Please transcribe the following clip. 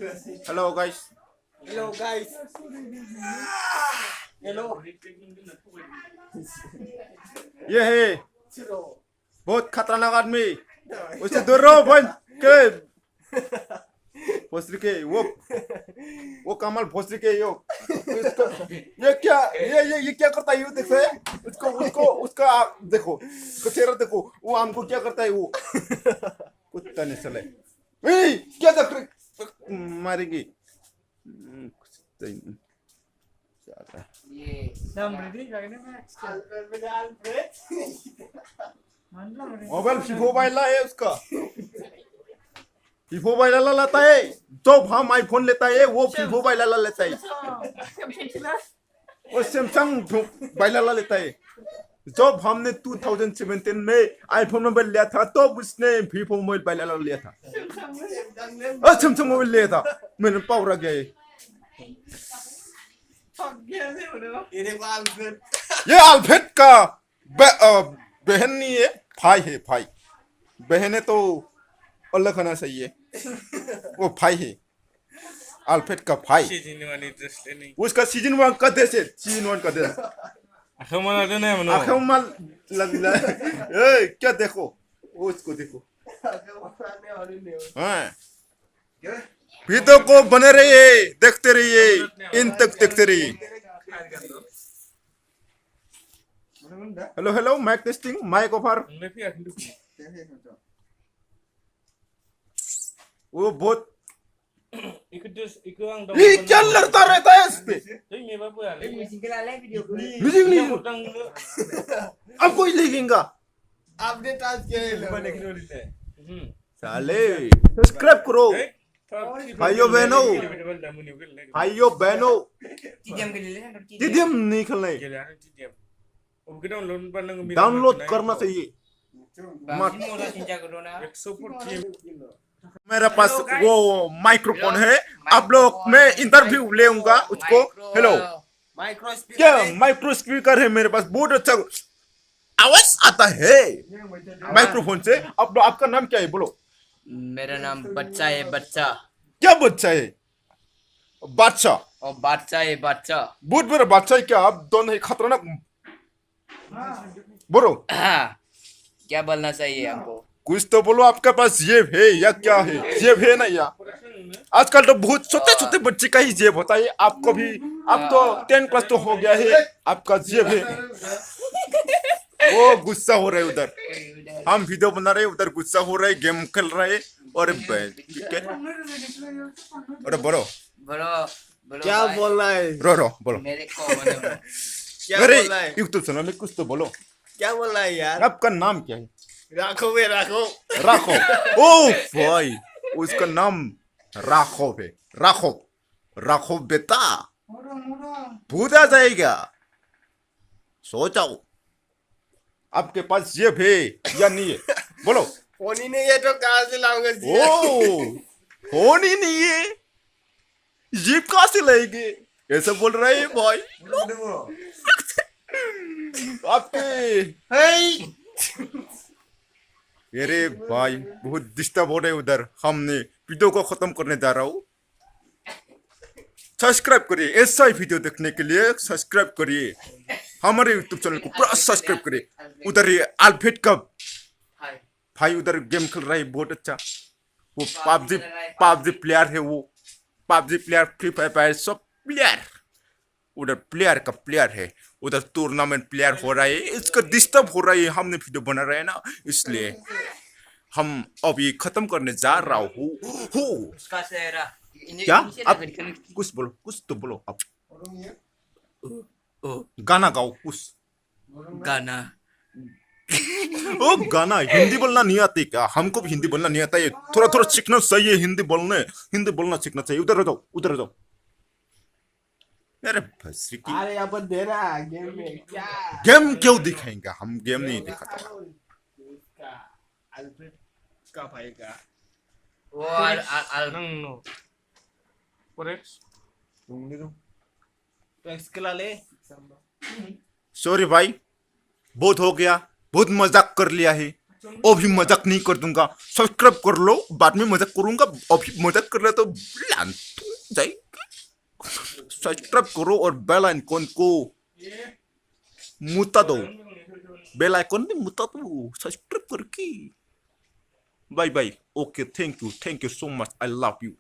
Hello guys. Hello guys. Hello. ये है बहुत खतरनाक आदमी उससे दूर रहो बन के भोसड़ी के वो कमल भोसड़ी के यो ये क्या ये क्या करता है ये देखो उसको उसको उसका देखो उसका चेहरा देखो वो हमको क्या करता है वो कुत्ता नहीं चले क्या देख रहे मारेगी मोबाइल फीफो वाला है उसका फीफो वाला लाता है जब हम आईफोन लेता है वो फीफो वाला लेता है और सैमसंग वाला लेता है जब हमने 2017 में आईफोन मोबाइल लिया था तो उसने फीफो मोबाइल वाला लिया था और सैमसंग मोबाइल लिया था मैंने पावर गया ये अल्फ्रेड का बहन नहीं है भाई है भाई बहन है तो अलग होना चाहिए वो भाई है अल्फ्रेड का भाई उसका सीजन 1 का देश है सीजन 1 का देश आँखें लग क्या देखो उसको देखो हाँ वीडियो को बने रहिए देखते रहिए इन तक देखते रहिए hello hello mic testing mic offer वो बहुत ये क्या लड़ता रहता है इस पे म्यूजिक नहीं अब कोई लिखेगा अपडेट आज क्या है साले सब्सक्राइब करो भाइयों बहनों टीडीएम नहीं खेलना डाउनलोड करना चाहिए मेरे पास वो माइक्रोफोन है आप लोग मैं इंटरव्यू लेऊंगा उसको हेलो क्या माइक्रो स्पीकर है मेरे पास बहुत अच्छा आवाज आता है माइक्रोफोन से आपका नाम क्या है बोलो मेरा नाम बच्चा है बच्चा क्या बच्चा है बादशाह और बादशाह है बादशाह बहुत बड़ा बादशाह है क्या आप दोनों खतरनाक बोलो क्या बोलना चाहिए हमको कुछ तो बोलो आपके पास जेब है या क्या है जेब है ना या आजकल तो बहुत छोटे छोटे बच्चे का ही जेब होता है आपको भी आप तो 10 क्लास तो हो गया है आपका जेब है वो गुस्सा हो रहा है उधर हम वीडियो बना रहे उधर गुस्सा हो रहा है गेम खेल रहे और अरे बोलो क्या बोल रहा है रो बोलो मेरे को क्या अरे बोल रहा है यूट्यूब चैनल में कुछ तो बोलो क्या बोल रहा है यार आपका नाम क्या है राखो बे राखो राखो ओ भाई उसका नाम राखो है राखो राखो बेटा भूत आ जाएगा सो जाओ आपके पास जेब है या नहीं है बोलो फोन ही नहीं है तो कहाँ से लाऊंगा ओ फोन ही नहीं है जेब कहाँ से लाएंगे ऐसा बोल रहे हैं भाई आपके अरे भाई बहुत डिस्टर्ब हो रहे उधर हमने वीडियो को खत्म करने जा रहा हूँ सब्सक्राइब करिए ऐसा ही वीडियो देखने के लिए सब्सक्राइब करिए हमारे यूट्यूब चैनल को पूरा सब्सक्राइब करिए उधर ये अल्फ्रेड का भाई उधर गेम खेल रहा है बहुत अच्छा वो पबजी प्लेयर है वो पबजी प्लेयर फ्री फायर सब प्लेयर उधर प्लेयर का प्लेयर है उधर टूर्नामेंट प्लेयर हो रहा है इसका डिस्टर्ब हो रहा है हमने वीडियो बना रहे हैं ना इसलिए हम अभी खत्म करने जा रहा हूँ क्या आप कुछ बोलो कुछ तो बोलो आप गाना गाओ कुछ गाना ओ गाना हिंदी बोलना नहीं आती क्या हमको भी हिंदी बोलना नहीं आता है थोड़ा थोड़ा सीखना चाहिए हिंदी बोलना सीखना चाहिए उधर जाओ अरे भसरी की अरे अपन दे रहा गेम में क्या गेम क्यों दिखाएंगे हम गेम नहीं दिखाते अल्फ्रेड का भाई का वो तो इसके ले सॉरी भाई बहुत हो गया बहुत मजाक कर लिया है अभी मजाक नहीं कर दूंगा, सब्सक्राइब कर लो, बाद में मजाक करूंगा, अभी मजाक कर रहा तो जाएगा। सब्सक्राइब करो और बेल आइकन को मुता दो, बेल आइकन में मुता दो सब्सक्राइब करके। Bye bye, okay, thank you so much, I love you.